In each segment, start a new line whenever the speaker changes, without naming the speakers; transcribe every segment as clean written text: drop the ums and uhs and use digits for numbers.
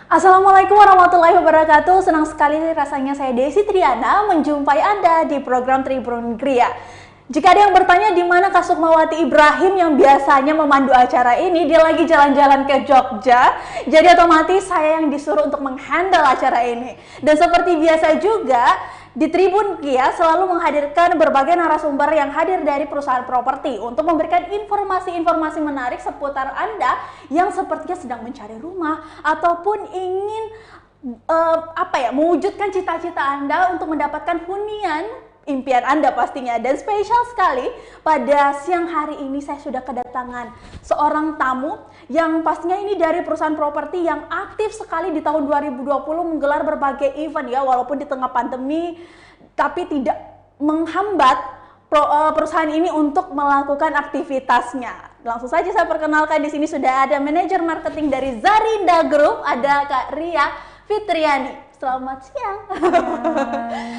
Assalamualaikum warahmatullahi wabarakatuh. Senang sekali rasanya saya Desi Triana menjumpai Anda di program Tribun Gria. Jika ada yang bertanya di mana Kak Sukmawati Ibrahim yang biasanya memandu acara ini, dia lagi jalan-jalan ke Jogja. Jadi otomatis saya yang disuruh untuk menghandle acara ini. Dan seperti biasa juga, di Tribun Gria selalu menghadirkan berbagai narasumber yang hadir dari perusahaan properti untuk memberikan informasi-informasi menarik seputar Anda yang sepertinya sedang mencari rumah ataupun ingin mewujudkan cita-cita Anda untuk mendapatkan hunian impian Anda pastinya. Dan spesial sekali pada siang hari ini saya sudah kedatangan seorang tamu yang pastinya ini dari perusahaan properti yang aktif sekali di tahun 2020 menggelar berbagai event ya, walaupun di tengah pandemi tapi tidak menghambat perusahaan ini untuk melakukan aktivitasnya. Langsung saja saya perkenalkan, di sini sudah ada manajer marketing dari Zarinda Group, ada Kak Ria Fitriani. Selamat siang.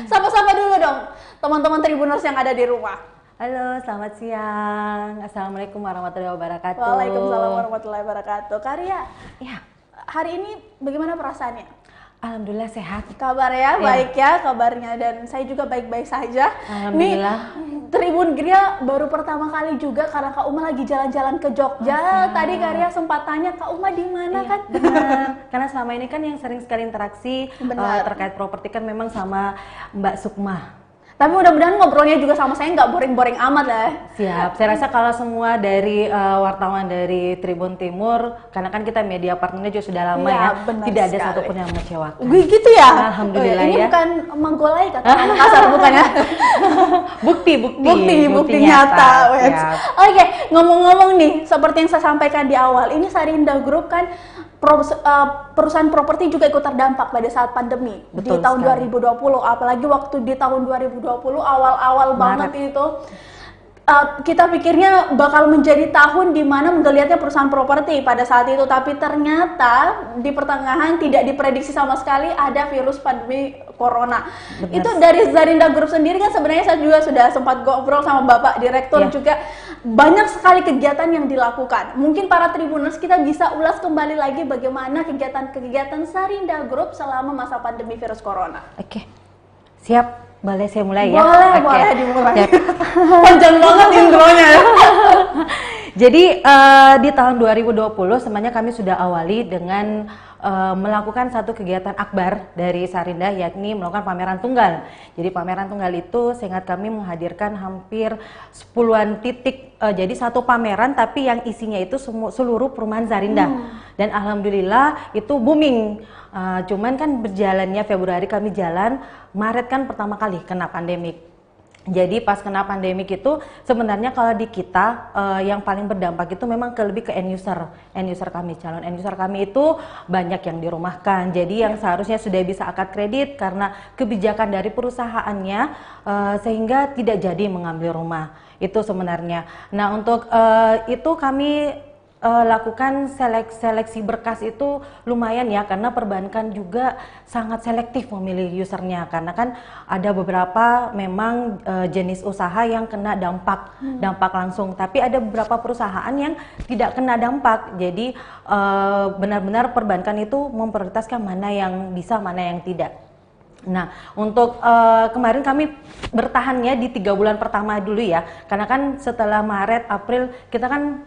Sapa-sapa dulu dong teman-teman Tribuners yang ada di rumah.
Halo, selamat siang. Assalamualaikum warahmatullahi wabarakatuh.
Waalaikumsalam warahmatullahi wabarakatuh. Kak Ria,
Ya,
hari ini bagaimana perasaannya?
alhamdulillah sehat.
Kabarnya baik ya kabarnya, dan saya juga baik-baik saja.
Alhamdulillah.
Nih, Tribun Gria baru pertama kali juga karena Kak Uma lagi jalan-jalan ke Jogja. Tadi Kak Ria sempat tanya Kak Uma di mana kan?
Benar. Karena selama ini kan yang sering sekali interaksi terkait properti kan memang sama Mbak Sukma.
Tapi mudah-mudahan ngobrolnya juga sama saya nggak boring-boring amat lah.
Siap. Saya rasa kalau semua dari wartawan dari Tribun Timur, karena kan kita media partnernya juga sudah lama ya, tidak ada satupun yang mengecewakan.
Gitu ya?
Alhamdulillah
ini
ya.
bukan menggolai kata kasar bukan ya? Bukti nyata. Oke, ngomong-ngomong nih, seperti yang saya sampaikan di awal, ini Zarinda Group kan perusahaan properti juga ikut terdampak pada saat pandemi.
Betul
di tahun
sekali.
2020, apalagi waktu di tahun 2020 awal-awal banget itu kita pikirnya bakal menjadi tahun di mana menggeliatnya perusahaan properti pada saat itu, tapi ternyata di pertengahan tidak diprediksi sama sekali ada virus pandemi corona.
Benar.
Itu dari Zarinda Group sendiri kan sebenarnya saya juga sudah sempat ngobrol sama Bapak Direktur juga, banyak sekali kegiatan yang dilakukan. Mungkin para Tribuners kita bisa ulas kembali lagi bagaimana kegiatan-kegiatan Zarinda Group selama masa pandemi virus corona.
Oke. Siap. Boleh saya mulai ya?
Boleh dimulai.
Panjang banget intronya. Jadi di tahun 2020 sebenarnya kami sudah awali dengan melakukan satu kegiatan akbar dari Zarinda, yakni melakukan pameran tunggal. Jadi pameran tunggal itu seingat kami menghadirkan hampir 10-an titik, jadi satu pameran tapi yang isinya itu seluruh perumahan Zarinda. Dan alhamdulillah itu booming. Cuman kan berjalannya Februari kami jalan, Maret kan pertama kali kena pandemik. Jadi pas kena pandemik itu sebenarnya kalau di kita yang paling berdampak itu memang lebih ke end user kami, calon end user kami itu banyak yang dirumahkan. Jadi yang seharusnya sudah bisa akad kredit karena kebijakan dari perusahaannya sehingga tidak jadi mengambil rumah. Itu sebenarnya. Nah untuk itu kami lakukan seleksi berkas itu lumayan ya, karena perbankan juga sangat selektif memilih usernya, karena kan ada beberapa memang jenis usaha yang kena dampak langsung, tapi ada beberapa perusahaan yang tidak kena dampak. Jadi benar-benar perbankan itu memprioritaskan mana yang bisa, mana yang tidak. Nah, untuk kemarin kami bertahannya di 3 bulan pertama dulu ya, karena kan setelah Maret, April kita kan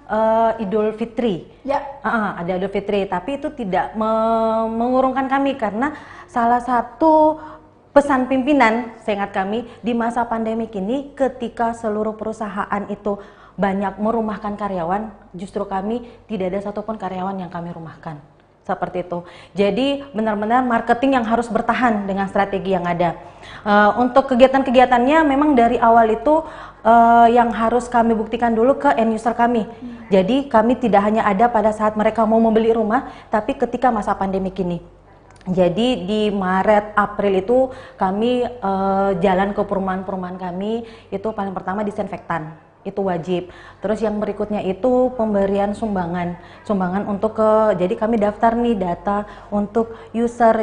Idul Fitri. Ya. Ada Idul Fitri, tapi itu tidak mengurungkan kami karena salah satu pesan pimpinan, seingat kami di masa pandemik ini, ketika seluruh perusahaan itu banyak merumahkan karyawan, justru kami tidak ada satupun karyawan yang kami rumahkan. Seperti itu. Jadi benar-benar marketing yang harus bertahan dengan strategi yang ada. Untuk kegiatan-kegiatannya memang dari awal itu yang harus kami buktikan dulu ke end user kami. Jadi kami tidak hanya ada pada saat mereka mau membeli rumah, tapi ketika masa pandemi ini. Jadi di Maret, April itu kami jalan ke perumahan-perumahan kami, itu paling pertama disinfektan. itu wajib. Terus yang berikutnya itu pemberian sumbangan untuk jadi kami daftar nih data untuk user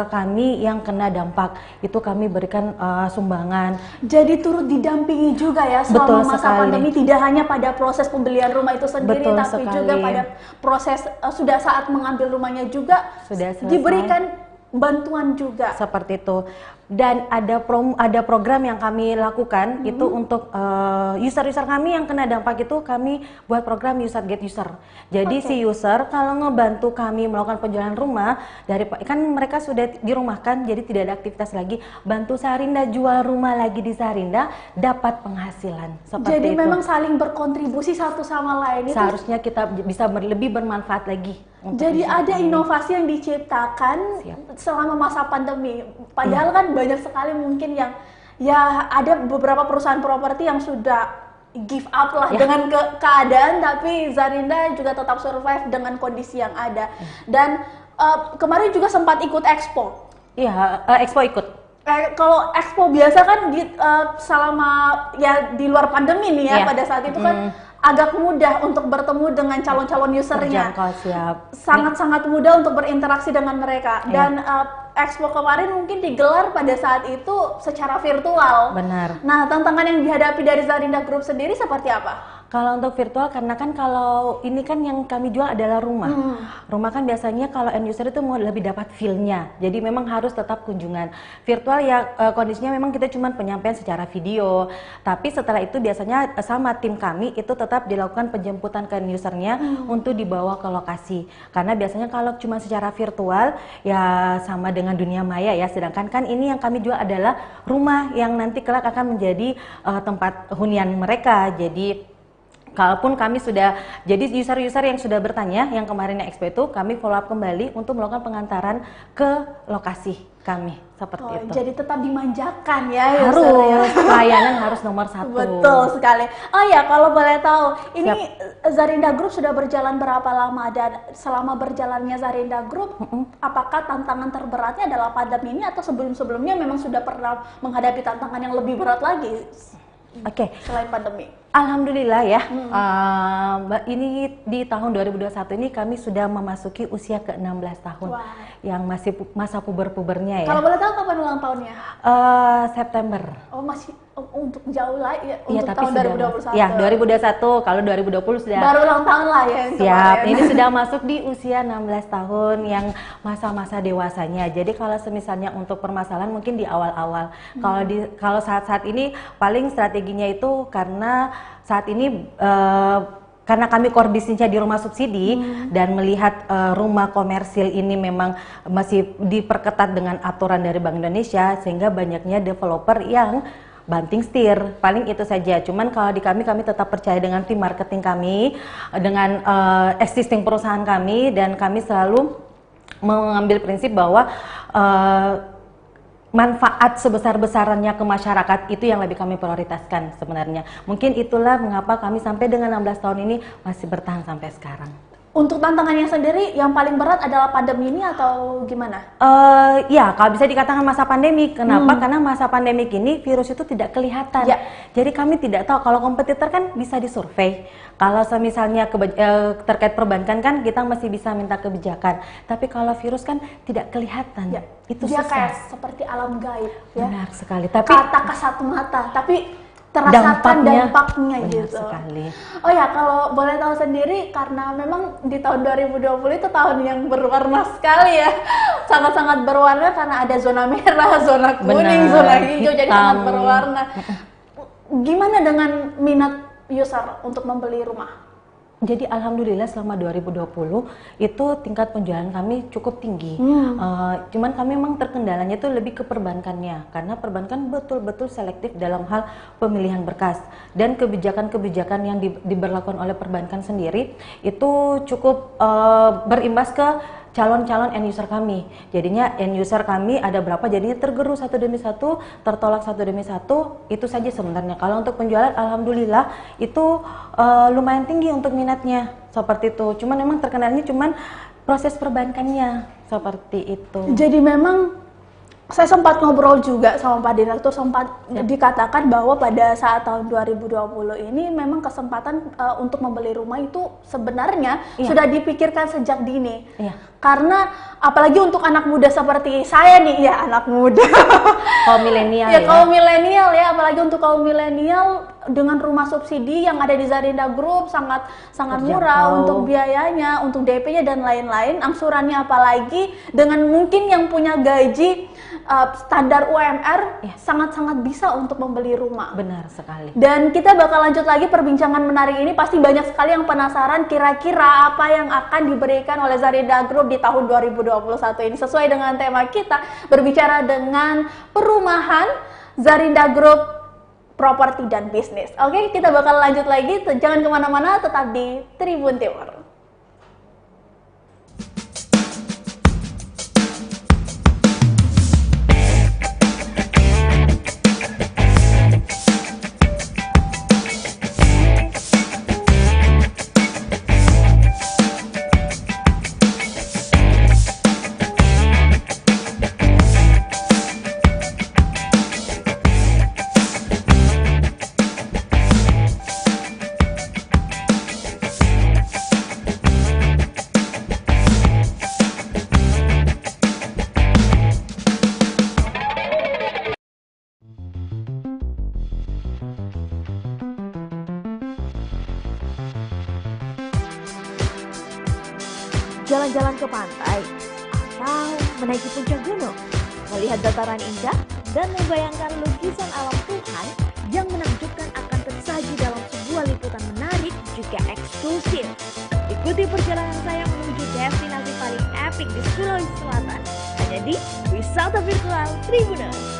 kami yang kena dampak, itu kami berikan sumbangan.
Jadi turut didampingi juga ya selama masa pandemi, tidak hanya pada proses pembelian rumah itu sendiri, tapi juga pada proses sudah saat mengambil rumahnya juga sudah diberikan bantuan juga. Seperti itu.
Dan ada program yang kami lakukan itu untuk user kami yang kena dampak, itu kami buat program user get user. Jadi si user kalau ngebantu kami melakukan penjualan rumah, kan mereka sudah dirumahkan jadi tidak ada aktivitas lagi, bantu Samarinda jual rumah lagi di Samarinda dapat penghasilan. Seperti
jadi
itu.
Memang saling berkontribusi satu sama lain.
Seharusnya kita bisa lebih bermanfaat lagi.
Jadi ada inovasi yang diciptakan selama masa pandemi. Padahal kan banyak sekali mungkin yang ya ada beberapa perusahaan properti yang sudah give up lah dengan keadaan, tapi Samarinda juga tetap survive dengan kondisi yang ada. Dan kemarin juga sempat ikut expo.
Iya, expo ikut.
Kalau expo biasa kan selama ya di luar pandemi nih ya, pada saat itu kan agak mudah untuk bertemu dengan calon-calon usernya. Sangat-sangat mudah untuk berinteraksi dengan mereka. Dan expo kemarin mungkin digelar pada saat itu secara virtual.
Benar.
Nah, tantangan yang dihadapi dari Samarinda Group sendiri seperti apa?
Kalau untuk virtual, karena kan kalau ini kan yang kami jual adalah rumah. Rumah kan biasanya kalau end user itu mau lebih dapat feel-nya. Jadi memang harus tetap kunjungan. Virtual ya kondisinya memang kita cuma penyampaian secara video. Tapi setelah itu biasanya sama tim kami itu tetap dilakukan penjemputan ke end usernya untuk dibawa ke lokasi. Karena biasanya kalau cuma secara virtual ya sama dengan dunia maya ya. Sedangkan kan ini yang kami jual adalah rumah yang nanti kelak akan menjadi tempat hunian mereka. Jadi kalaupun kami sudah, jadi user-user yang sudah bertanya, yang kemarin expo itu, kami follow up kembali untuk melakukan pengantaran ke lokasi kami, seperti itu.
Jadi tetap dimanjakan ya,
harus, pelayanan harus nomor 1.
Betul sekali. Oh ya, kalau boleh tahu, ini Samarinda Group sudah berjalan berapa lama, dan selama berjalannya Samarinda Group, apakah tantangan terberatnya adalah pandemi ini, atau sebelum-sebelumnya memang sudah pernah menghadapi tantangan yang lebih berat lagi? Selain pandemi.
Alhamdulillah ya, ini di tahun 2021 ini kami sudah memasuki usia ke-16 tahun, yang masih masa puber-pubernya ya.
Kalau boleh tahu kapan ulang tahunnya?
September.
Oh, masih untuk jauh lah ya,
untuk
tapi tahun 2021.
Ya, 2021, kalau 2020 sudah.
Baru ulang tahun lah ya.
Siap, ini sudah masuk di usia 16 tahun yang masa-masa dewasanya. Jadi kalau semisalnya untuk permasalahan mungkin di awal-awal. Kalau saat-saat ini paling strateginya itu karena saat ini karena kami core bisnisnya di rumah subsidi dan melihat rumah komersil ini memang masih diperketat dengan aturan dari Bank Indonesia, sehingga banyaknya developer yang banting setir. Paling itu saja. Cuman kalau di kami tetap percaya dengan tim marketing kami, dengan existing perusahaan kami, dan kami selalu mengambil prinsip bahwa manfaat sebesar-besarannya ke masyarakat itu yang lebih kami prioritaskan sebenarnya. Mungkin itulah mengapa kami sampai dengan 16 tahun ini masih bertahan sampai sekarang.
Untuk tantangannya sendiri, yang paling berat adalah pandemi ini atau gimana?
Ya, kalau bisa dikatakan masa pandemi. Kenapa? Karena masa pandemi ini virus itu tidak kelihatan. Jadi kami tidak tahu. Kalau kompetitor kan bisa disurvei. Kalau misalnya terkait perbankan kan kita masih bisa minta kebijakan. Tapi kalau virus kan tidak kelihatan. Itu
dia
susah.
kayak seperti alam gaib.
Benar sekali. Tapi
kata kasat mata. Tapi terasakan dampaknya gitu.
Sekali.
Oh ya, kalau boleh tahu sendiri, karena memang di tahun 2020 itu tahun yang berwarna sekali ya, sangat-sangat berwarna karena ada zona merah, zona kuning, zona hijau, jadi sangat berwarna. Gimana dengan minat user untuk membeli rumah?
Jadi alhamdulillah selama 2020 itu tingkat penjualan kami cukup tinggi. Cuman kami memang terkendalanya itu lebih ke perbankannya, karena perbankan betul-betul selektif dalam hal pemilihan berkas, dan kebijakan-kebijakan yang diberlakukan oleh perbankan sendiri itu cukup berimbas ke calon-calon end user kami. Jadinya end user kami ada berapa, jadinya tergerus satu demi satu, tertolak satu demi satu. Itu saja sebenarnya. Kalau untuk penjualan alhamdulillah itu lumayan tinggi untuk minatnya, seperti itu. Cuman memang terkenalnya cuman proses perbankannya, seperti itu.
Jadi memang Saya sempat ngobrol juga sama Pak Direktur, sempat dikatakan bahwa pada saat tahun 2020 ini memang kesempatan untuk membeli rumah itu sebenarnya sudah dipikirkan sejak dini. Karena apalagi untuk anak muda seperti saya nih, ya anak muda.
Kaum milenial
ya. Kaum milenial ya, apalagi untuk kaum milenial dengan rumah subsidi yang ada di Zarinda Group sangat murah untuk biayanya, untuk DP-nya dan lain-lain, angsurannya apalagi dengan mungkin yang punya gaji standar UMR sangat-sangat bisa untuk membeli rumah.
Benar sekali.
Dan kita bakal lanjut lagi perbincangan menarik ini. Pasti banyak sekali yang penasaran kira-kira apa yang akan diberikan oleh Zarinda Group di tahun 2021 ini. Sesuai dengan tema kita, berbicara dengan perumahan, Zarinda Group, properti dan bisnis. Oke, kita bakal lanjut lagi. Jangan kemana-mana, tetap di Tribun Timur.
Jalan-jalan ke pantai, atau menaiki puncak gunung, melihat dataran indah, dan membayangkan lukisan alam Tuhan yang menakjubkan akan tersaji dalam sebuah liputan menarik juga eksklusif. Ikuti perjalanan saya menuju destinasi paling epik di Sulawesi Selatan, hanya di Wisata Virtual Tribuners.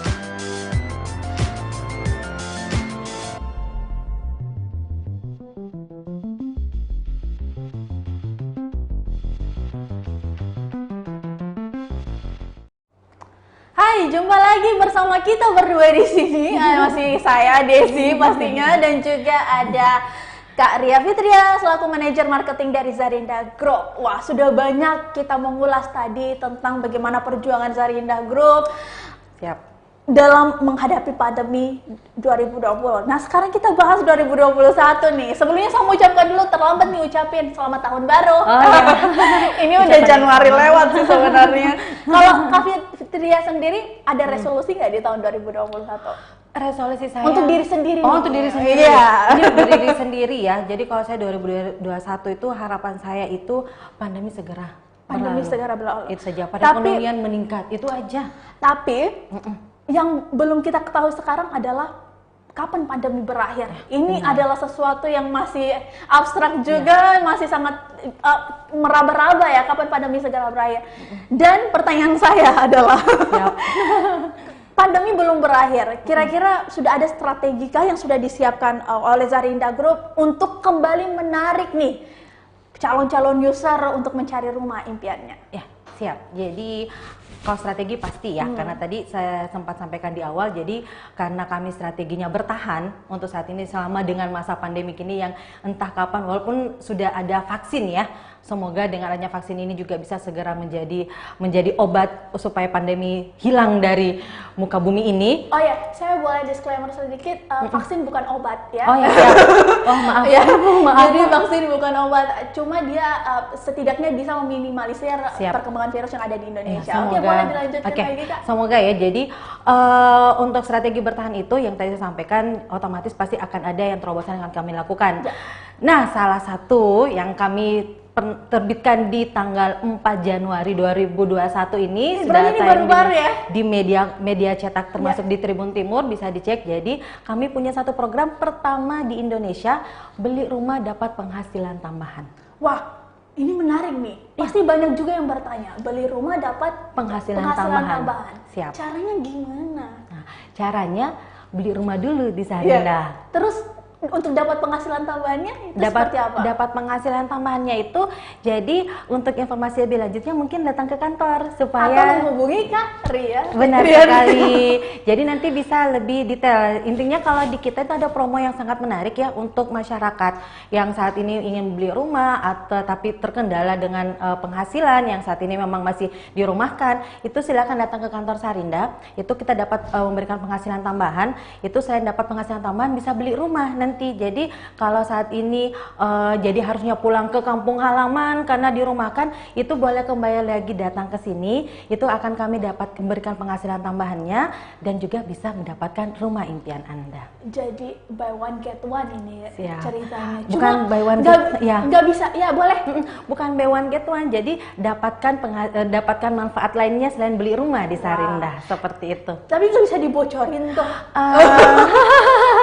Hai, jumpa lagi bersama kita berdua di sini. Masih saya Desi pastinya, dan juga ada Kak Ria Fitria selaku manajer marketing dari Zarinda Group. Wah, sudah banyak kita mengulas tadi tentang bagaimana perjuangan Zarinda Group dalam menghadapi pandemi 2020. Nah, sekarang kita bahas 2021 nih. Sebelumnya saya mau ucapkan dulu, terlambat nih ucapin selamat tahun baru. Ini udah Januari lewat sih sebenarnya. Kalau Kak Fitria sendiri ada resolusi nggak di tahun 2021?
Resolusi saya
untuk diri sendiri.
Oh, untuk diri sendiri.
Iya.
Ini untuk diri sendiri ya. Jadi kalau saya 2021 itu harapan saya itu pandemi segera berlalu. Itu saja. Perekonomian meningkat. Itu aja.
Tapi yang belum kita ketahui sekarang adalah kapan pandemi berakhir. Ini adalah sesuatu yang masih abstrak juga, masih sangat meraba-raba ya, kapan pandemi segera berakhir. Dan pertanyaan saya adalah, pandemi belum berakhir, kira-kira sudah ada strategikah yang sudah disiapkan oleh Zarinda Group untuk kembali menarik nih calon-calon user untuk mencari rumah impiannya?
Ya, siap. Jadi kalau strategi pasti ya, karena tadi saya sempat sampaikan di awal, jadi karena kami strateginya bertahan untuk saat ini selama dengan masa pandemi ini yang entah kapan, walaupun sudah ada vaksin ya, semoga dengan adanya vaksin ini juga bisa segera menjadi obat supaya pandemi hilang dari muka bumi ini.
Oh ya, saya boleh disclaimer sedikit, vaksin bukan obat ya.
Oh ya, oh maaf.
Ya, maaf. Jadi vaksin bukan obat, cuma dia setidaknya bisa meminimalisir perkembangan virus yang ada di Indonesia.
Ya,
Oke, boleh dilanjutkan lagi Kak.
Semoga ya, jadi untuk strategi bertahan itu yang tadi saya sampaikan, otomatis pasti akan ada yang terobosan yang akan kami lakukan. Nah, salah satu yang kami terbitkan di tanggal 4 Januari 2021 ini sudah tayang di media cetak termasuk di Tribun Timur, bisa dicek. Jadi kami punya satu program pertama di Indonesia, beli rumah dapat penghasilan tambahan.
Wah, ini menarik nih. Pasti banyak juga yang bertanya, beli rumah dapat
penghasilan tambahan. Siap.
Caranya gimana?
Nah, caranya beli rumah dulu di Zarinda.
Terus Untuk dapat penghasilan tambahannya itu seperti apa?
Dapat penghasilan tambahannya itu, jadi untuk informasi lebih lanjutnya mungkin datang ke kantor supaya
atau menghubungi Kak Ria.
benar sekali. Jadi nanti bisa lebih detail. Intinya kalau di kita itu ada promo yang sangat menarik ya untuk masyarakat yang saat ini ingin beli rumah atau tapi terkendala dengan penghasilan yang saat ini memang masih dirumahkan. Itu silakan datang ke kantor Sarinda. Itu kita dapat memberikan penghasilan tambahan. Itu selain dapat penghasilan tambahan bisa beli rumah nanti. Jadi kalau saat ini jadi harusnya pulang ke kampung halaman karena dirumahkan, itu boleh kembali lagi datang ke sini. Itu akan kami dapat memberikan penghasilan tambahannya dan juga bisa mendapatkan rumah impian Anda.
Jadi buy one get one ini
Siap.
ceritanya.
Bukan
Cuma
buy one
nggak bisa ya boleh.
Bukan buy one get one. Jadi dapatkan manfaat lainnya selain beli rumah di Sarinda. Seperti itu.
Tapi nggak bisa dibocorin tuh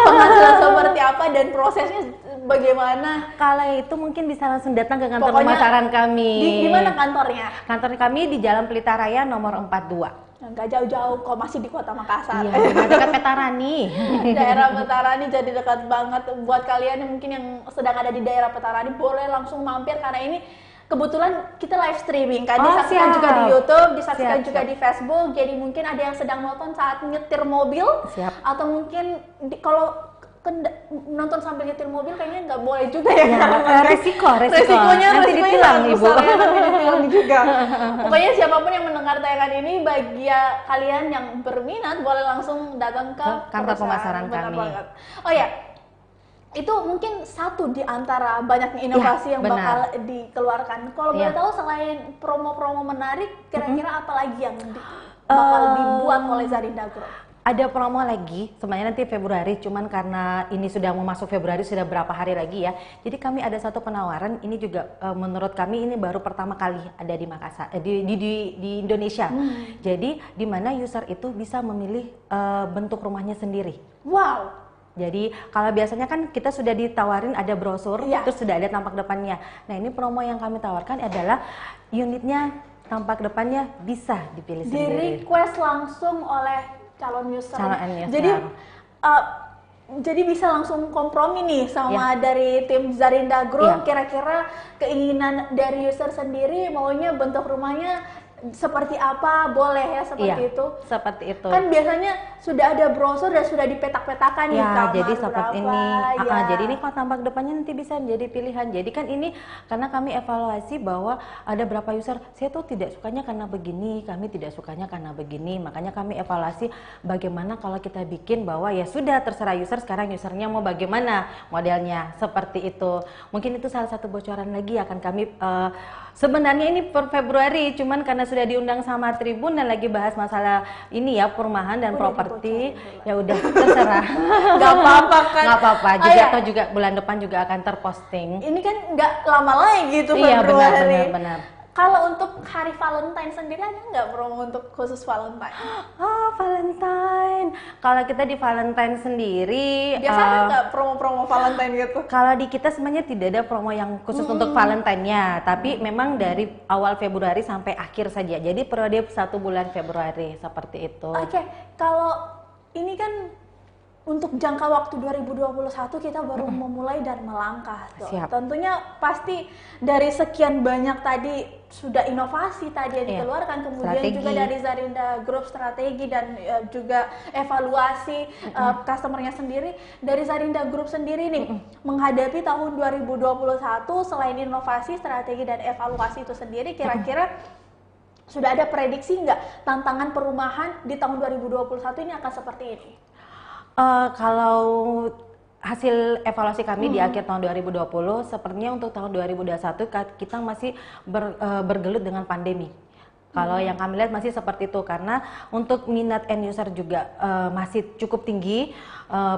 penghasilan seperti apa dan prosesnya bagaimana.
Kalau itu mungkin bisa langsung datang ke kantor
Pokoknya
pemasaran kami.
Di mana kantornya?
Kantor kami di Jalan Pelita Raya nomor 42.
Nggak jauh-jauh kok, masih di Kota Makassar.
Iya, dekat Petarani.
Daerah Petarani jadi dekat banget. Buat kalian yang mungkin yang sedang ada di daerah Petarani boleh langsung mampir karena ini kebetulan kita live streaming kan, disaksikan juga di YouTube, disaksikan juga di Facebook. Jadi mungkin ada yang sedang nonton saat nyetir mobil, atau mungkin kalau nonton sambil nyetir mobil kayaknya nggak boleh juga ya, resikonya
nanti ditilang Ibu.
Nanti ditilang juga. Pokoknya siapapun yang mendengar tayangan ini, bagi kalian yang berminat boleh langsung datang ke
kantor pemasaran kami.
Oh ya, itu mungkin satu di antara banyaknya inovasi yang bakal dikeluarkan. Kalau boleh tahu selain promo-promo menarik, kira-kira apa lagi yang bakal dibuat oleh Sarinda Group?
Ada promo lagi, sebenarnya nanti Februari, cuman karena ini sudah mau masuk Februari, sudah berapa hari lagi ya. Jadi kami ada satu penawaran, ini juga menurut kami ini baru pertama kali ada di Makassar, di Indonesia. Jadi di mana user itu bisa memilih bentuk rumahnya sendiri.
Wow.
Jadi kalau biasanya kan kita sudah ditawarin ada brosur, terus sudah ada tampak depannya. Nah ini promo yang kami tawarkan adalah unitnya tampak depannya bisa dipilih sendiri.
Di request langsung oleh calon user. Jadi bisa langsung kompromi nih sama dari tim Sarinda Group. Kira-kira keinginan dari user sendiri maunya bentuk rumahnya seperti apa, boleh ya seperti itu.
Seperti itu.
Kan biasanya sudah ada brosur dan sudah dipetak-petakan nih kamar
jadi seperti ini. Jadi ini kalau tampak depannya nanti bisa menjadi pilihan. Jadi kan ini karena kami evaluasi bahwa ada berapa user, saya tuh tidak sukanya karena begini, kami tidak sukanya karena begini. Makanya kami evaluasi bagaimana kalau kita bikin bahwa ya sudah terserah user, sekarang usernya mau bagaimana modelnya, seperti itu. Mungkin itu salah satu bocoran lagi akan kami sebenarnya ini per Februari, cuman karena sudah diundang sama Tribun dan lagi bahas masalah ini ya perumahan dan properti, ya udah terserah.
Gak apa-apa kan?
Gak apa-apa. Juga atau juga bulan depan juga akan terposting.
Ini kan nggak lama lagi tuh Februari.
Benar.
Kalau untuk hari Valentine sendiri ada nggak promo untuk khusus Valentine?
Oh, Valentine. Kalau kita di Valentine sendiri
biasanya nggak promo-promo Valentine gitu?
Kalau di kita sebenarnya tidak ada promo yang khusus untuk Valentine-nya, tapi memang dari awal Februari sampai akhir saja. Jadi periode 1 bulan Februari seperti itu.
Oke, kalau ini kan untuk jangka waktu 2021 kita baru memulai dan melangkah tuh. Tentunya pasti dari sekian banyak tadi sudah inovasi tadi yang dikeluarkan, kemudian juga dari Sarinda Group strategi dan juga evaluasi customernya sendiri. Dari Sarinda Group sendiri nih menghadapi tahun 2021, selain inovasi, strategi dan evaluasi itu sendiri, kira-kira sudah ada prediksi nggak tantangan perumahan di tahun 2021 ini akan seperti ini?
Kalau hasil evaluasi kami di akhir tahun 2020, sepertinya untuk tahun 2021 kita masih bergelut dengan pandemi. Kalau yang kami lihat masih seperti itu, karena untuk minat end user juga masih cukup tinggi.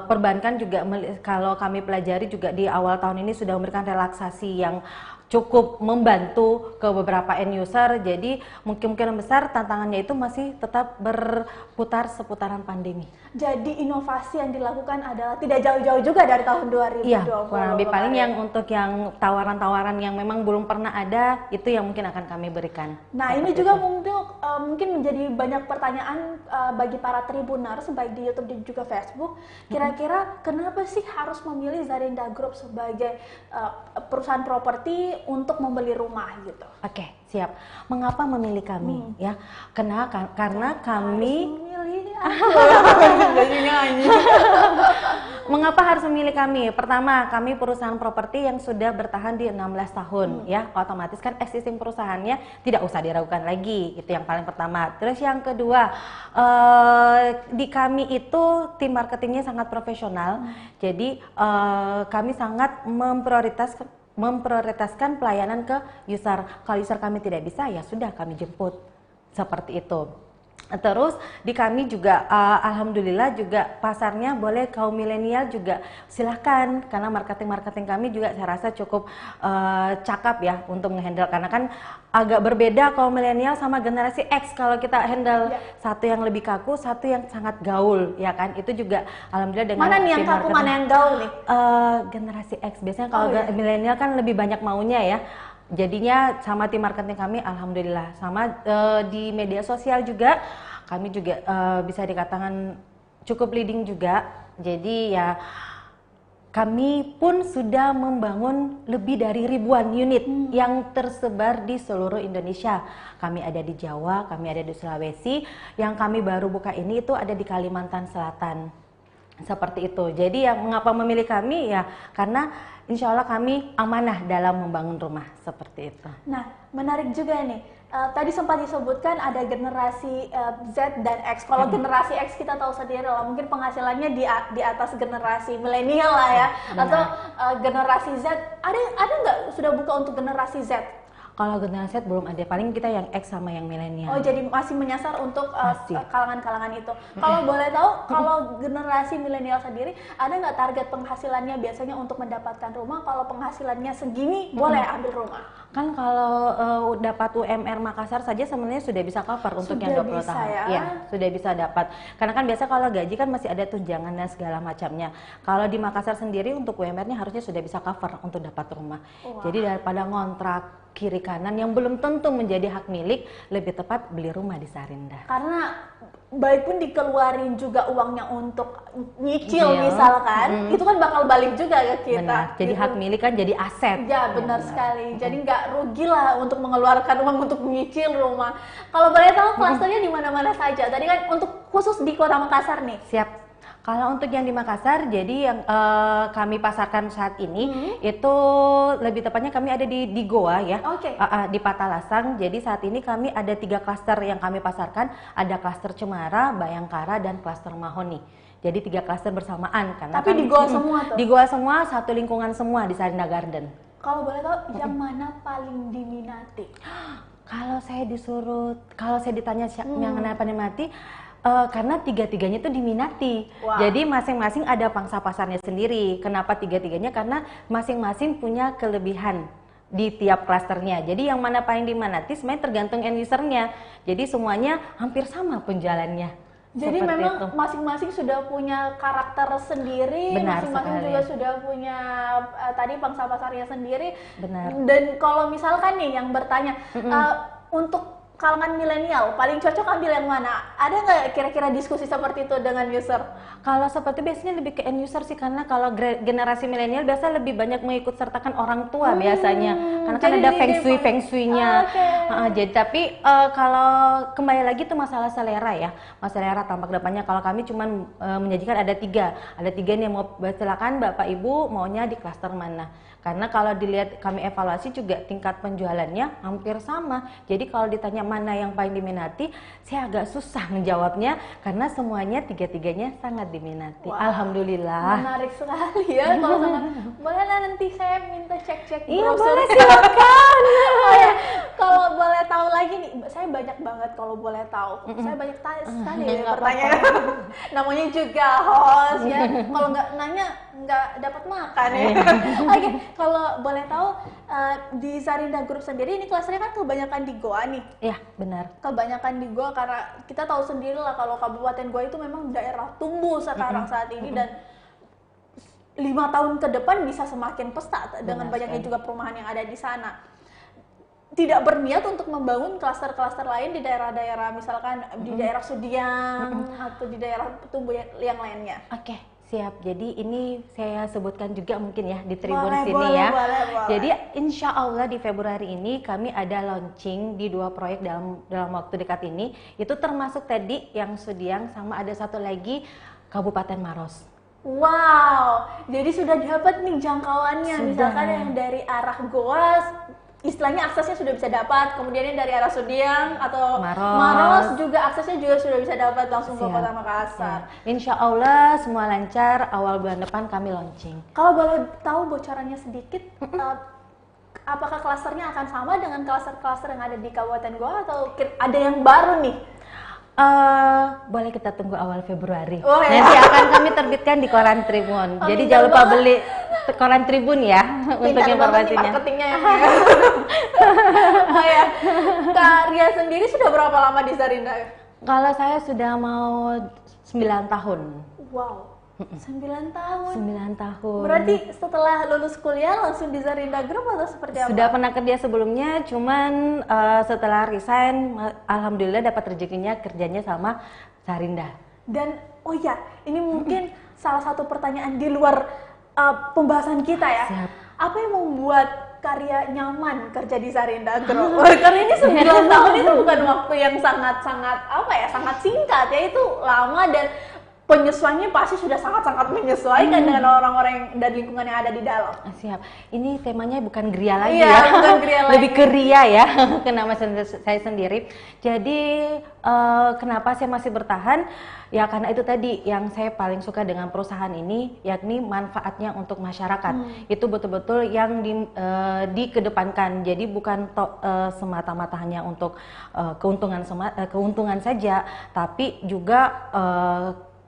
Perbankan juga kalau kami pelajari juga di awal tahun ini sudah memberikan relaksasi yang cukup membantu ke beberapa end user. Jadi mungkin besar tantangannya itu masih tetap berputar seputaran pandemi.
Jadi inovasi yang dilakukan adalah tidak jauh-jauh juga dari tahun 2020.
Iya, kurang lebih paling yang untuk yang tawaran-tawaran yang memang belum pernah ada itu yang mungkin akan kami berikan.
Nah, ini juga mungkin menjadi banyak pertanyaan bagi para tribuners baik di YouTube dan juga Facebook. Kira-kira kenapa sih harus memilih Zarinda Group sebagai perusahaan properti untuk membeli rumah gitu?
Oke, siap. Mengapa memilih kami ya? Karena kami Mengapa harus memilih kami? Pertama, kami perusahaan properti yang sudah bertahan di 16 tahun ya. Otomatis kan existing perusahaannya tidak usah diragukan lagi. Itu yang paling pertama. Terus yang kedua, di kami itu tim marketingnya sangat profesional. Jadi kami sangat memprioritaskan pelayanan ke user. Kalau user kami tidak bisa, ya sudah kami jemput. Seperti itu. Terus di kami juga alhamdulillah juga pasarnya boleh kaum milenial juga silahkan, karena marketing kami juga saya rasa cukup cakap ya untuk menghandle, karena kan agak berbeda kaum milenial sama generasi X. Kalau kita handle satu yang lebih kaku, satu yang sangat gaul ya kan, itu juga alhamdulillah dengan
mana nih yang kaku, mana yang gaul nih?
Generasi X biasanya kalau milenial kan lebih banyak maunya ya. Jadinya sama tim marketing kami alhamdulillah sama di media sosial juga kami juga bisa dikatakan cukup leading juga. Jadi ya kami pun sudah membangun lebih dari ribuan unit yang tersebar di seluruh Indonesia. Kami ada di Jawa, kami ada di Sulawesi, yang kami baru buka ini itu ada di Kalimantan Selatan. Seperti itu. Jadi yang mengapa memilih kami ya karena insya Allah kami amanah dalam membangun rumah, seperti itu.
Nah, menarik juga nih. Tadi sempat disebutkan ada generasi Z dan X. Kalau generasi X kita tahu sendiri lah, mungkin penghasilannya di atas generasi milenial lah ya. Atau generasi Z. Ada nggak sudah buka untuk generasi Z?
Kalau generasi Z belum ada, paling kita yang X sama yang milenial.
Oh, jadi masih menyasar untuk kalangan-kalangan itu. Kalau boleh tahu, kalau generasi milenial sendiri, ada nggak target penghasilannya biasanya untuk mendapatkan rumah? Kalau penghasilannya segini, boleh ambil rumah?
Kan kalau dapat UMR Makassar saja sebenarnya sudah bisa cover untuk yang 20 tahun. Ya, sudah bisa dapat. Karena kan biasa kalau gaji kan masih ada tunjangan dan segala macamnya. Kalau di Makassar sendiri untuk UMR-nya harusnya sudah bisa cover untuk dapat rumah. Jadi daripada ngontrak kiri kanan yang belum tentu menjadi hak milik, lebih tepat beli rumah di Sarinda.
Karena baik pun dikeluarin juga uangnya untuk nyicil misalkan, itu kan bakal balik juga ke kita.
Benar. Jadi hak milik kan jadi aset.
Ya benar sekali. Jadi nggak rugi lah untuk mengeluarkan uang untuk menyicil rumah. Kalau boleh tahu klasternya di mana-mana saja. Tadi kan untuk khusus di Kota Makassar nih.
Siap. Kalau untuk yang di Makassar, jadi yang kami pasarkan saat ini itu lebih tepatnya kami ada di Goa ya, di Patalasang. Jadi saat ini kami ada 3 klaster yang kami pasarkan, ada klaster Cemara, Bayangkara, dan klaster Mahoni. Jadi 3 klaster bersamaan. Karena
tapi di Goa semua tuh?
Di Goa semua, satu lingkungan semua di Sarinda Garden.
Kalau boleh tahu, yang mana paling diminati?
Kalau saya ditanya yang mana paling diminati, karena tiga-tiganya itu diminati. Jadi masing-masing ada pangsa pasarnya sendiri. Kenapa tiga-tiganya? Karena masing-masing punya kelebihan di tiap klasternya. Jadi yang mana paling diminati sebenarnya tergantung end usernya. Jadi semuanya hampir sama penjualannya.
Jadi memang masing-masing sudah punya karakter sendiri, masing-masing juga sudah punya tadi pangsa pasarnya sendiri.
Benar.
Dan kalau misalkan nih yang bertanya, untuk kalangan milenial paling cocok ambil yang mana? Ada nggak kira-kira diskusi seperti itu dengan user?
Kalau seperti biasanya lebih ke end user sih, karena kalau generasi milenial biasa lebih banyak mengikut sertakan orang tua biasanya, karena kan ada feng shui-nya. Jadi tapi kalau kembali lagi itu masalah selera ya, masalah selera tampak depannya. Kalau kami cuma menyajikan ada 3 nih yang mau silakan Bapak Ibu maunya di klaster mana. Karena kalau dilihat kami evaluasi juga tingkat penjualannya hampir sama. Jadi kalau ditanya mana yang paling diminati, saya agak susah menjawabnya karena semuanya tiga-tiganya sangat diminati. Alhamdulillah.
Menarik sekali ya. Kalau boleh nanti saya minta cek-cek.
Iya boleh, silakan.
Kalau boleh tahu lagi nih, saya banyak banget kalau boleh tahu. Saya banyak sekali pertanyaan. Namanya juga host ya. Kalau nggak nanya nggak dapat makan ya. Oke, kalau boleh tahu Di Sarinda Group sendiri ini klasternya kan kebanyakan di Goa nih.
Iya, benar.
Kebanyakan di Goa karena kita tahu sendiri lah kalau Kabupaten Goa itu memang daerah tumbuh sekarang saat ini dan 5 tahun ke depan bisa semakin pesat dengan banyaknya juga perumahan yang ada di sana. Tidak berniat untuk membangun klaster-klaster lain di daerah-daerah misalkan di daerah Sudiang atau di daerah tumbuh yang lainnya.
Oke, siap. Jadi ini saya sebutkan juga mungkin ya di Tribun
Boleh,
sini
boleh,
ya.
boleh.
Jadi insya Allah di Februari ini kami ada launching di 2 proyek dalam waktu dekat ini. Itu termasuk tadi yang Sudiang sama ada satu lagi Kabupaten Maros.
Wow, jadi sudah dapat nih jangkauannya.
Sudah.
Misalkan yang dari arah Goa, istilahnya aksesnya sudah bisa dapat. Kemudian yang dari arah Sudiang atau Maros juga aksesnya juga sudah bisa dapat langsung ke Kota Makassar.
Ya. Insya Allah semua lancar, awal bulan depan kami launching.
Kalau boleh tahu bocorannya sedikit, apakah klasternya akan sama dengan klaster-klaster yang ada di Kabupaten Goa atau ada yang baru nih?
Boleh kita tunggu awal Februari.
Oh, ya.
Nanti akan kami terbitkan di Koran Tribun. Jadi jangan lupa beli Koran Tribun ya untuk informasinya.
Marketingnya ya. Oh ya. Kak Ria sendiri sudah berapa lama di Sarinda?
Kalau saya sudah mau 9 tahun.
Wow. 9 tahun.
9 tahun.
Berarti setelah lulus kuliah langsung di Sarinda Group atau seperti apa?
Sudah pernah kerja sebelumnya, cuman setelah resign, alhamdulillah dapat rezekinya kerjanya sama Sarinda.
Dan oh ya, ini mungkin salah satu pertanyaan di luar pembahasan kita ya.
Siap.
Apa yang membuat Karya nyaman kerja di Sarinda Group? Karena ini 9 tahun itu bukan waktu yang sangat-sangat apa ya, sangat singkat ya, itu lama dan penyesuaiannya pasti sudah sangat-sangat menyesuaikan dengan orang-orang dan lingkungan yang ada di dalam.
Siap. Ini temanya bukan geria lagi
Iya,
ya.
bukan geria lagi.
Lebih ke ria ya, ke nama saya sendiri. Jadi kenapa saya masih bertahan? Ya karena itu tadi yang saya paling suka dengan perusahaan ini, yakni manfaatnya untuk masyarakat. Itu betul-betul yang dikedepankan. Jadi bukan semata-mata hanya untuk keuntungan saja, tapi juga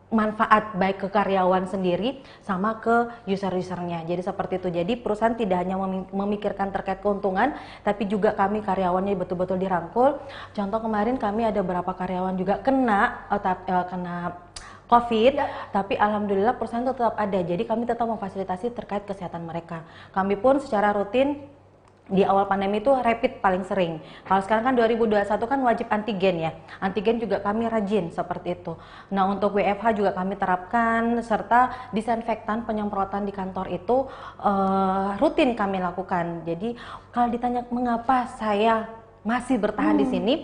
manfaat baik ke karyawan sendiri sama ke user-usernya. Jadi seperti itu. Jadi perusahaan tidak hanya memikirkan terkait keuntungan, tapi juga kami karyawannya betul-betul dirangkul. Contoh kemarin kami ada beberapa karyawan juga kena COVID, tapi alhamdulillah perusahaan tetap ada. Jadi kami tetap memfasilitasi terkait kesehatan mereka. Kami pun secara rutin di awal pandemi itu rapid paling sering. Kalau sekarang kan 2021 kan wajib antigen ya. Antigen juga kami rajin seperti itu. Nah untuk WFH juga kami terapkan, serta disinfektan penyemprotan di kantor itu rutin kami lakukan. Jadi kalau ditanya mengapa saya masih bertahan di sini,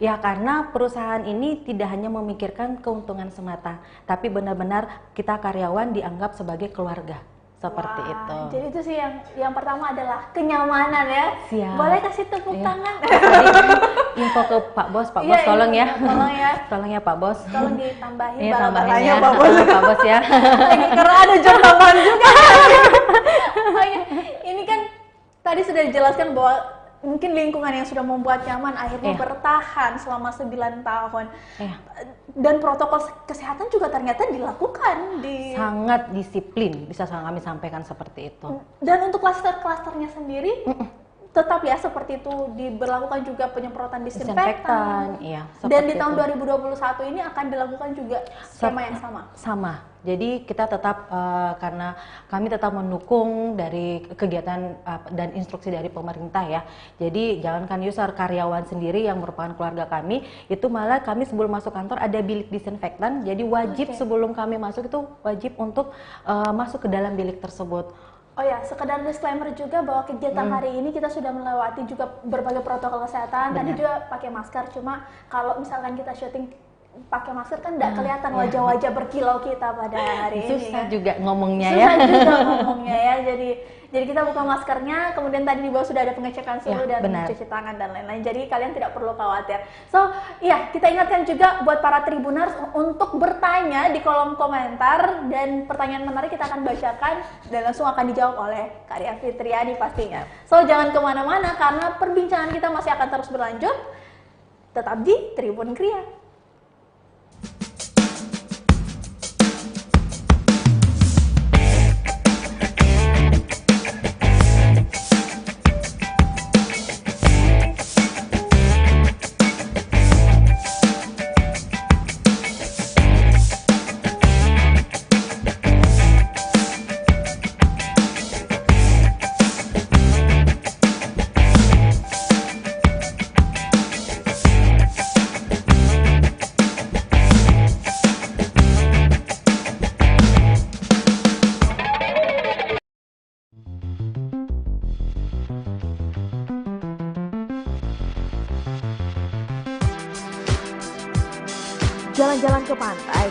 ya karena perusahaan ini tidak hanya memikirkan keuntungan semata, tapi benar-benar kita karyawan dianggap sebagai keluarga. Seperti itu.
Jadi itu sih yang pertama adalah kenyamanan ya.
Siap.
Boleh kasih tepuk tangan.
Info ke Pak Bos, Pak Bos
Iya,
tolong ya.
Tolong ya.
Tolong ya Pak Bos.
Tolong ditambahin
Iya,
bala-balanya
tambahinnya
Pak Bos.
Pak Bos ya.
Ini karena ada jam tambahan juga. Oh, iya. Ini kan tadi sudah dijelaskan bahwa mungkin lingkungan yang sudah membuat nyaman akhirnya bertahan selama 9 tahun. Dan protokol kesehatan juga ternyata dilakukan di
sangat disiplin, bisa kami sampaikan seperti itu.
Dan untuk klaster-klasternya sendiri tetap ya seperti itu, diberlakukan juga penyemprotan disinfektan.
Iya.
Dan di tahun 2021 ini akan dilakukan juga skema yang sama.
Sama. Jadi kita tetap karena kami tetap mendukung dari kegiatan dan instruksi dari pemerintah ya. Jadi jangankan user, karyawan sendiri yang merupakan keluarga kami, itu malah kami sebelum masuk kantor ada bilik disinfektan. Jadi wajib sebelum kami masuk itu wajib untuk masuk ke dalam bilik tersebut.
Oh ya, sekedar disclaimer juga bahwa kegiatan hari ini kita sudah melewati juga berbagai protokol kesehatan. Tadi juga pakai masker, cuma kalau misalkan kita syuting pakai masker kan tidak kelihatan wajah-wajah berkilau kita pada hari ini.
Susah
ya.
juga ngomongnya
Susah juga ngomongnya ya. Jadi kita buka maskernya, kemudian tadi di bawah sudah ada pengecekan suhu dan mencuci tangan dan lain-lain. Jadi kalian tidak perlu khawatir. So, iya, kita ingatkan juga buat para tribuners untuk bertanya di kolom komentar, dan pertanyaan menarik kita akan bacakan dan langsung akan dijawab oleh Karya Fitriani pastinya. So, jangan kemana-mana karena perbincangan kita masih akan terus berlanjut. Tetap di Tribun Kria.
jalan-jalan ke pantai,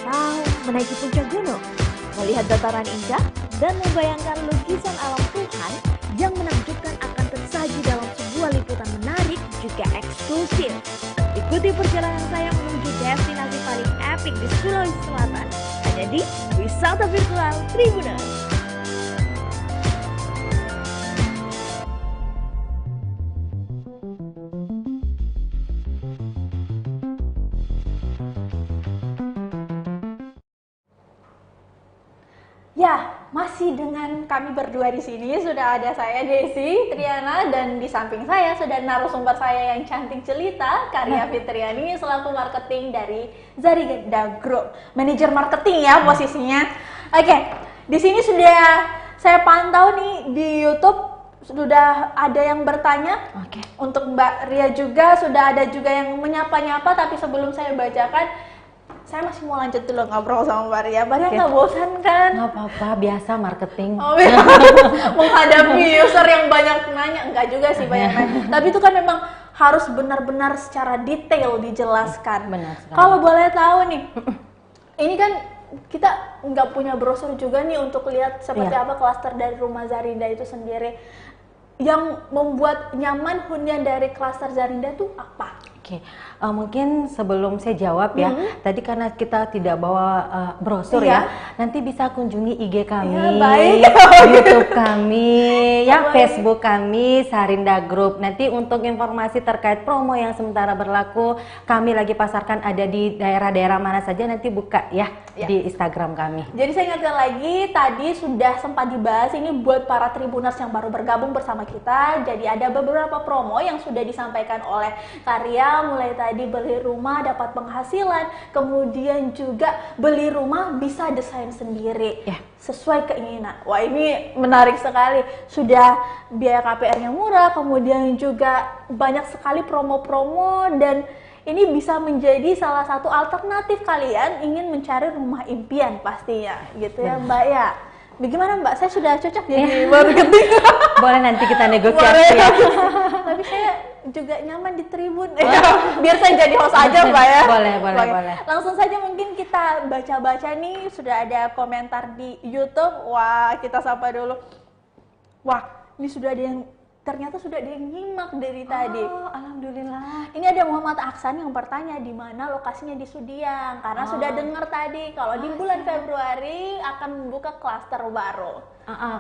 atau menaiki puncak gunung, melihat dataran indah, dan membayangkan lukisan alam Tuhan yang menakjubkan akan tersaji dalam sebuah liputan menarik juga eksklusif. Ikuti perjalanan saya menuju destinasi paling epik di Sulawesi Selatan, hanya di Wisata Virtual Tribuners.
Ya, masih dengan kami berdua di sini. Sudah ada saya Desi Triana, dan di samping saya sudah narasumber saya yang cantik jelita, Karya Fitriani, selaku marketing dari Zarinda Group, manajer marketing ya posisinya. Oke, di sini sudah saya pantau nih di YouTube, sudah ada yang bertanya.
Oke.
Untuk Mbak Ria juga sudah ada juga yang menyapa-nyapa, tapi sebelum saya bacakan, saya masih mau lanjut dulu ngobrol sama Mbak Ria. Mbak Ria nggak bosan kan?
Nggak apa-apa, biasa marketing.
Oh iya, menghadapi user yang banyak nanya. Enggak juga sih banyak nanya. Tapi itu kan memang harus benar-benar secara detail dijelaskan.
Benar sekali.
Kalau boleh tahu nih, ini kan kita nggak punya brosur juga nih untuk lihat seperti apa klaster dari Rumah Zarinda itu sendiri. Yang membuat nyaman hunian dari klaster Zarinda tuh apa?
Oke, mungkin sebelum saya jawab ya, tadi karena kita tidak bawa brosur ya, nanti bisa kunjungi IG kami, YouTube kami, ya Facebook kami, Zarinda Group. Nanti untuk informasi terkait promo yang sementara berlaku, kami lagi pasarkan ada di daerah-daerah mana saja, nanti buka ya di Instagram kami.
Jadi saya ingatkan lagi, tadi sudah sempat dibahas ini buat para tribuners yang baru bergabung bersama kita. Jadi ada beberapa promo yang sudah disampaikan oleh Karya, mulai tadi beli rumah dapat penghasilan, kemudian juga beli rumah bisa desain sendiri sesuai keinginan. Wah, ini menarik sekali. Sudah biaya KPR-nya murah, kemudian juga banyak sekali promo-promo, dan ini bisa menjadi salah satu alternatif kalian ingin mencari rumah impian pastinya, gitu ya Mbak ya. Bagaimana Mbak? Saya sudah cocok jadi marketing.
Boleh nanti kita negosiasi ya.
Tapi saya juga nyaman di Tribun. Biar saya jadi host aja Mbak ya.
Boleh.
Langsung saja mungkin kita baca-baca nih, sudah ada komentar di YouTube. Wah, kita sapa dulu. Wah, ini sudah ada yang ternyata sudah ada yang nyimak dari tadi.
Alhamdulillah.
Ini ada Muhammad Aksan yang bertanya di mana lokasinya di Sudiang, karena sudah dengar tadi kalau di bulan Februari akan membuka klaster baru.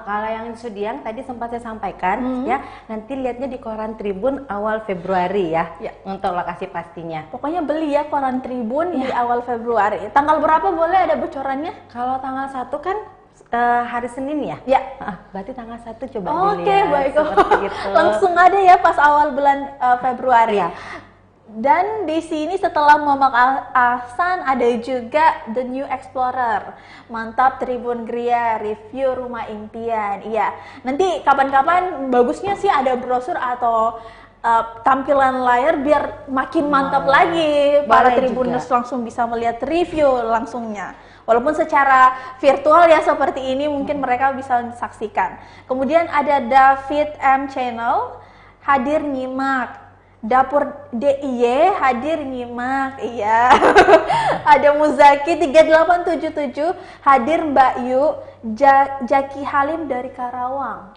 Kalau yang Sudiang tadi sempat saya sampaikan ya, nanti lihatnya di koran Tribun awal Februari ya, untuk lokasi pastinya.
Pokoknya beli ya koran Tribun di awal Februari. Tanggal berapa boleh ada bocorannya?
Kalau tanggal 1 kan hari Senin ya?
Ya.
Berarti tanggal 1 coba dilihat.
Oke, baik.
Itu.
Langsung ada ya pas awal bulan Februari. Ya. Dan di sini setelah Muhammad Ahsan ada juga The New Explorer. Mantap Tribun Gria, review rumah impian. Iya. Nanti kapan-kapan bagusnya sih ada brosur atau tampilan layar biar makin mantap lagi. Para Tribuners langsung bisa melihat review langsungnya. Walaupun secara virtual ya seperti ini mungkin mereka bisa saksikan. Kemudian ada David M Channel hadir nyimak. Dapur DIY hadir nyimak. Iya. Ada Muzaki 3877 hadir Mbak Yu, Jaki Halim dari Karawang.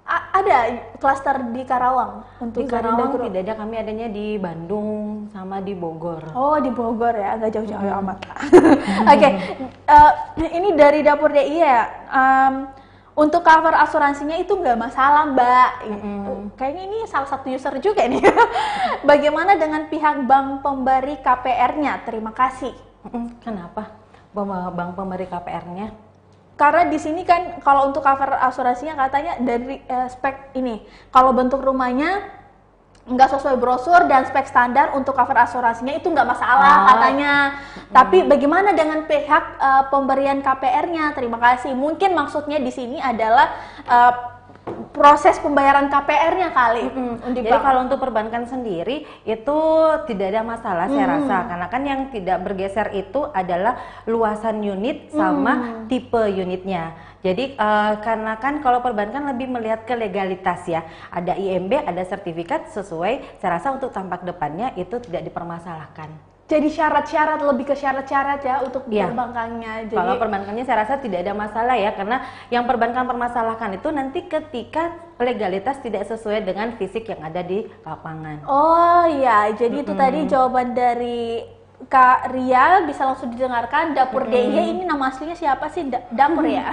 Ada klaster di Karawang untuk
di Karawang tidak ada, kami adanya di Bandung sama di Bogor. Oh,
di Bogor ya, agak jauh-jauh amat. Oke, ini dari Dapur DIY ya. Untuk cover asuransinya itu nggak masalah Mbak. Kayaknya ini salah satu user juga nih. Bagaimana dengan pihak bank pemberi KPR-nya? Terima kasih.
Kenapa bank pemberi KPR-nya?
Karena di sini kan kalau untuk cover asuransinya katanya dari spek ini, kalau bentuk rumahnya nggak sesuai brosur dan spek standar, untuk cover asuransinya itu nggak masalah katanya. Tapi bagaimana dengan pihak pemberian KPR-nya? Terima kasih. Mungkin maksudnya di sini adalah proses pembayaran KPR-nya kali.
Jadi kalau untuk perbankan sendiri itu tidak ada masalah saya rasa, karena kan yang tidak bergeser itu adalah luasan unit sama tipe unitnya. Jadi karena kan kalau perbankan lebih melihat ke legalitas ya, ada IMB, ada sertifikat sesuai, saya rasa untuk tampak depannya itu tidak dipermasalahkan.
Jadi syarat-syarat, lebih ke syarat-syarat ya untuk
Iya.
perbankannya. Jadi
Kalau perbankannya saya rasa tidak ada masalah ya, karena yang perbankan permasalahkan itu nanti ketika legalitas tidak sesuai dengan fisik yang ada di lapangan.
oh iya, jadi itu tadi jawaban dari Kak Ria, bisa langsung didengarkan. Dapur DIY ini nama aslinya siapa sih? Dapur ya.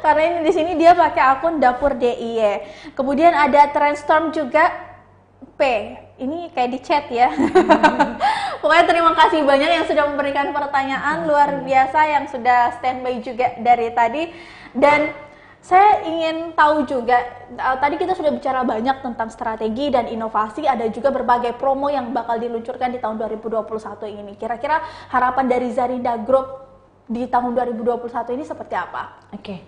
Karena ini di sini dia pakai akun Dapur DIY. Kemudian ada Trendstorm juga P. Ini kayak di chat ya. Pokoknya terima kasih banyak yang sudah memberikan pertanyaan luar biasa, yang sudah standby juga dari tadi. Dan saya ingin tahu juga, tadi kita sudah bicara banyak tentang strategi dan inovasi, ada juga berbagai promo yang bakal diluncurkan di tahun 2021 ini. Kira-kira harapan dari Zarinda Group di tahun 2021 ini seperti apa?
Oke.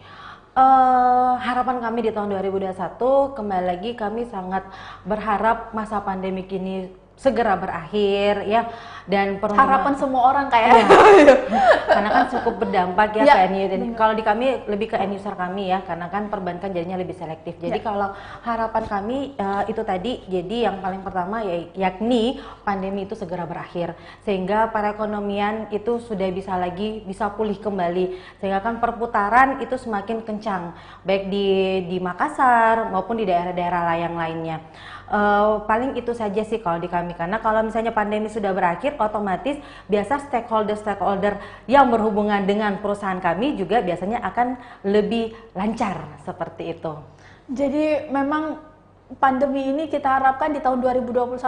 Harapan kami di tahun 2021, kembali lagi kami sangat berharap masa pandemik ini segera berakhir ya, dan
Harapan semua orang kayak
karena kan cukup berdampak ya,
Ya,
ke end user. Kalau di kami lebih ke end user kami ya, karena kan perbankan jadinya lebih selektif. Jadi kalau harapan kami itu tadi, jadi yang paling pertama yakni pandemi itu segera berakhir, sehingga perekonomian itu sudah bisa pulih kembali, sehingga kan perputaran itu semakin kencang baik di Makassar maupun di daerah-daerah yang lainnya. Paling itu saja sih kalau di kami, karena kalau misalnya pandemi sudah berakhir, otomatis biasa stakeholder yang berhubungan dengan perusahaan kami juga biasanya akan lebih lancar seperti itu.
Jadi memang pandemi ini kita harapkan di tahun 2021,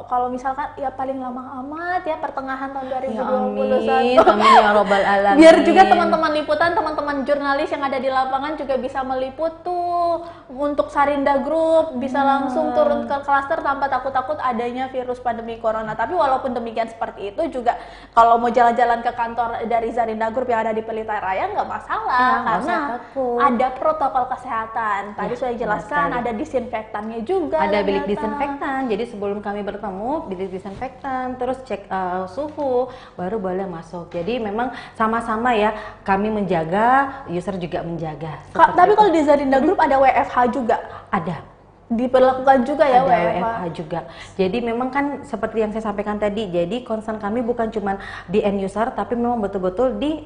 kalau misalkan ya paling lama amat ya pertengahan tahun 2021.
Amin ya robbal alamin.
Biar juga teman-teman liputan, teman-teman jurnalis yang ada di lapangan juga bisa meliput tuh untuk Zarinda Group, bisa langsung turun ke klaster tanpa takut-takut adanya virus pandemi corona. Tapi walaupun demikian seperti itu juga, kalau mau jalan-jalan ke kantor dari Zarinda Group yang ada di Pelita Raya nggak masalah,
Ya, nggak
karena
usah takut.
ada protokol kesehatan. Tadi
Ya,
sudah dijelaskan,
benar sekali.
ada disinfektannya juga.
Ada bilik
ternyata.
disinfektan, jadi sebelum kami bertemu bilik disinfektan, terus cek suhu, baru boleh masuk. Jadi memang sama-sama ya, kami menjaga, user juga menjaga. Seperti
Tapi
itu.
kalau di Zarinda Group ada WFH juga,
ada
diperlakukan juga ya
ada
WFH.
WFH juga. Jadi memang kan seperti yang saya sampaikan tadi, jadi concern kami bukan cuma di end user, tapi memang betul-betul di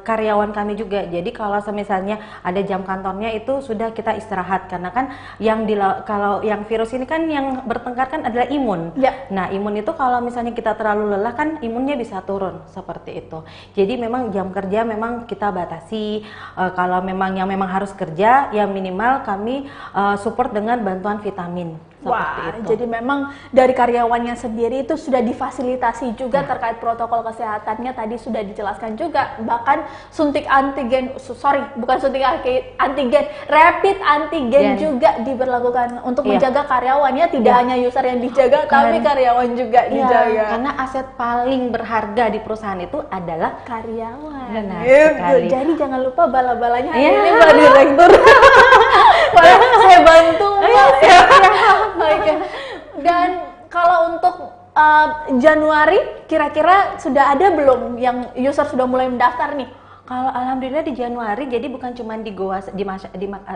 karyawan kami juga. Jadi kalau misalnya ada jam kantornya itu sudah kita istirahat, karena kan kalau yang virus ini kan yang bertengkar kan adalah imun.
Ya.
Nah, imun itu kalau misalnya kita terlalu lelah kan imunnya bisa turun seperti itu. Jadi memang jam kerja memang kita batasi. Kalau memang harus kerja, ya minimal kami support dengan bantuan vitamin seperti
Wah,
itu.
jadi memang dari karyawannya sendiri itu sudah difasilitasi juga terkait protokol kesehatannya, tadi sudah dijelaskan juga. Bahkan suntik antigen, rapid antigen juga diberlakukan untuk menjaga karyawannya, tidak hanya user yang dijaga, tapi karyawan juga dijaga.
Karena aset paling berharga di perusahaan itu adalah
Karyawan.
Benar
Gitu.
sekali.
Jadi jangan lupa bala-balanya hari
Iya.
ini Pak Direktur. Boleh saya bantu Mbak? Oke. Dan kalau untuk Januari kira-kira sudah ada belum yang user sudah mulai mendaftar nih?
Kalau alhamdulillah di Januari, jadi bukan cuma di Goa,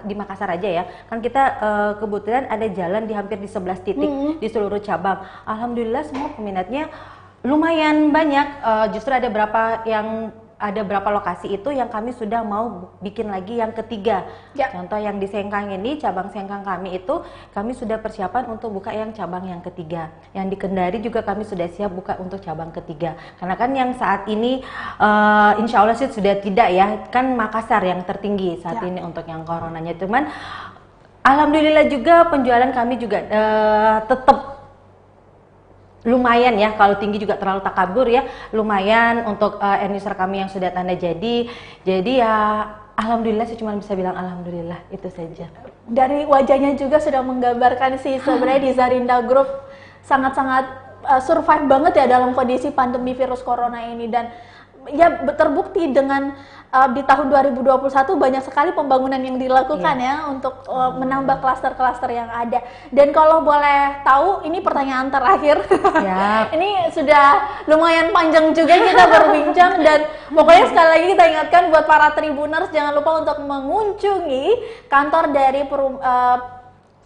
di Makassar aja ya. Kan kita kebetulan ada jalan di hampir di 11 titik di seluruh cabang. Alhamdulillah semua peminatnya lumayan banyak. Justru ada beberapa lokasi itu yang kami sudah mau bikin lagi yang ketiga.
Ya.
Contoh yang di Sengkang ini, cabang Sengkang kami itu kami sudah persiapan untuk buka yang cabang yang ketiga. Yang di Kendari juga kami sudah siap buka untuk cabang ketiga. Karena kan yang saat ini insya Allah sih sudah tidak ya, kan Makassar yang tertinggi saat ini untuk yang coronanya. Cuman alhamdulillah juga penjualan kami juga tetap lumayan ya, kalau tinggi juga terlalu takabur ya, lumayan untuk end user kami yang sudah tanda jadi ya alhamdulillah sih, cuma bisa bilang alhamdulillah, itu saja.
Dari wajahnya juga sudah menggambarkan sih sebenarnya di Zarinda Group sangat-sangat survive banget ya dalam kondisi pandemi virus corona ini, dan ya terbukti dengan di tahun 2021 banyak sekali pembangunan yang dilakukan ya untuk menambah klaster-klaster yang ada. Dan kalau boleh tahu, ini pertanyaan terakhir. Ini sudah lumayan panjang juga kita berbincang, dan pokoknya sekali lagi kita ingatkan buat para tribuners, jangan lupa untuk mengunjungi kantor dari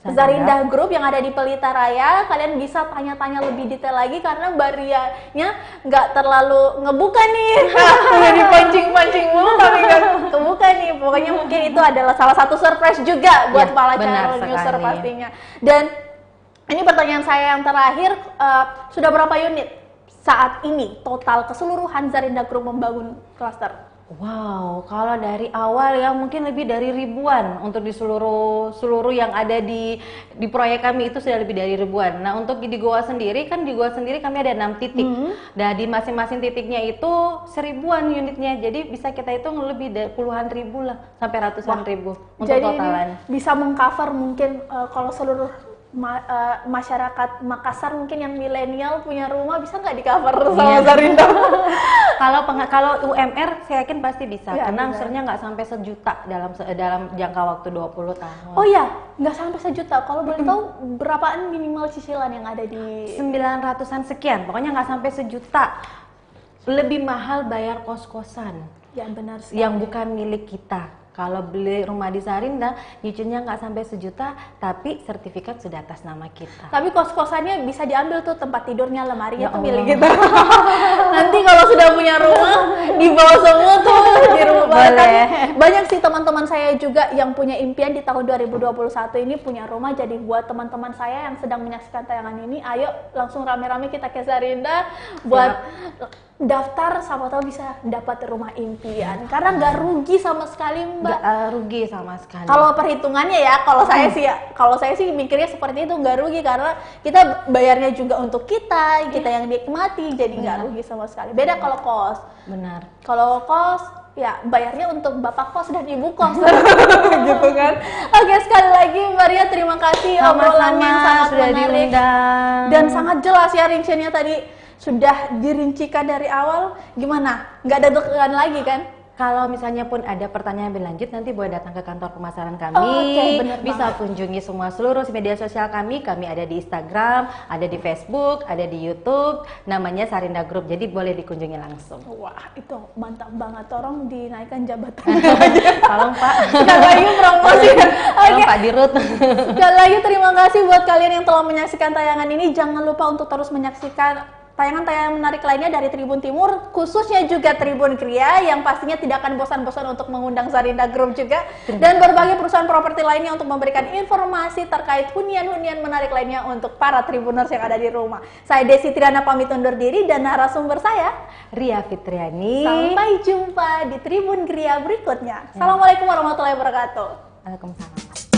Zarindah Group yang ada di Pelita Raya. Kalian bisa tanya-tanya lebih detail lagi karena Mbak Rianya nggak terlalu ngebuka nih. Udah dipancing-pancing mulu tapi nggak kebuka nih. Pokoknya mungkin itu adalah salah satu surprise juga buat
Ya,
para
benar
calon user
sekali.
pastinya. Dan ini pertanyaan saya yang terakhir, sudah berapa unit saat ini total keseluruhan Zarindah Group membangun klaster?
Wow, kalau dari awal ya mungkin lebih dari ribuan untuk di seluruh yang ada di proyek kami itu sudah lebih dari ribuan. Nah, untuk di Goa sendiri kami ada 6 titik. Dan di masing-masing titiknya itu 1000-an unitnya. Jadi bisa kita hitung lebih dari puluhan ribu lah sampai ratusan ribu untuk
Jadi
totalan.
ini bisa mengcover mungkin kalau seluruh masyarakat Makassar mungkin yang milenial punya rumah bisa nggak di cover sama Zarindah?
Kalau UMR saya yakin pasti bisa,
Ya,
karena
benar.
usernya nggak sampai sejuta dalam jangka waktu 20 tahun.
Oh ya, nggak sampai sejuta. Kalau boleh tahu berapaan minimal cicilan yang ada di
900-an sekian, pokoknya nggak sampai sejuta. Lebih mahal bayar kos-kosan
yang benar sih.
yang bukan milik kita. Kalau beli rumah di Sarindah, nyicilnya nggak sampai sejuta, tapi sertifikat sudah atas nama kita.
Tapi kos-kosannya bisa diambil tuh, tempat tidurnya, lemarinya
Ya
tuh
Allah.
milik kita. Nanti kalau sudah punya rumah, dibawa semua tuh di rumah.
Boleh.
Tapi banyak sih teman-teman saya juga yang punya impian di tahun 2021 ini punya rumah. Jadi buat teman-teman saya yang sedang menyaksikan tayangan ini, ayo langsung rame-rame kita ke Zarindah buat daftar, sama tahu bisa dapat rumah impian. Karena nggak rugi sama sekali, Mbak.
Nggak rugi sama sekali.
Kalau perhitungannya ya, kalau saya sih mikirnya seperti itu, nggak rugi karena kita bayarnya juga untuk kita yang nikmati, jadi nggak rugi sama sekali. Beda kalau kos.
Benar.
Kalau kos ya bayarnya untuk bapak kos dan ibu kos gitu kan. Oke, sekali lagi Mbak Ria, terima kasih obrolannya yang sangat
sudah
menarik
diundang.
dan sangat jelas ya rinciannya tadi sudah dirincikan dari awal. Gimana? Nggak ada deg-degan lagi kan?
Kalau misalnya pun ada pertanyaan lebih lanjut, nanti boleh datang ke kantor pemasaran kami.
Oke, bener
Bisa
banget.
kunjungi semua seluruh media sosial kami. Kami ada di Instagram, ada di Facebook, ada di YouTube. Namanya Sarindah Group. Jadi boleh dikunjungi langsung.
Wah, itu mantap banget. Tolong dinaikkan jabatan.
Tolong Pak.
Sekali lagi promosi.
Tolong
Oke.
Pak Dirut.
Sekali lagi terima kasih buat kalian yang telah menyaksikan tayangan ini. Jangan lupa untuk terus menyaksikan tayangan-tayangan menarik lainnya dari Tribun Timur, khususnya juga Tribun Kria yang pastinya tidak akan bosan-bosan untuk mengundang Zarindah Group juga dan berbagai perusahaan properti lainnya untuk memberikan informasi terkait hunian-hunian menarik lainnya untuk para Tribuners yang ada di rumah. Saya Desi Triana pamit undur diri dan narasumber saya
Ria Fitriani.
sampai jumpa di Tribun Kria berikutnya. Assalamualaikum warahmatullahi wabarakatuh.
Waalaikumsalam.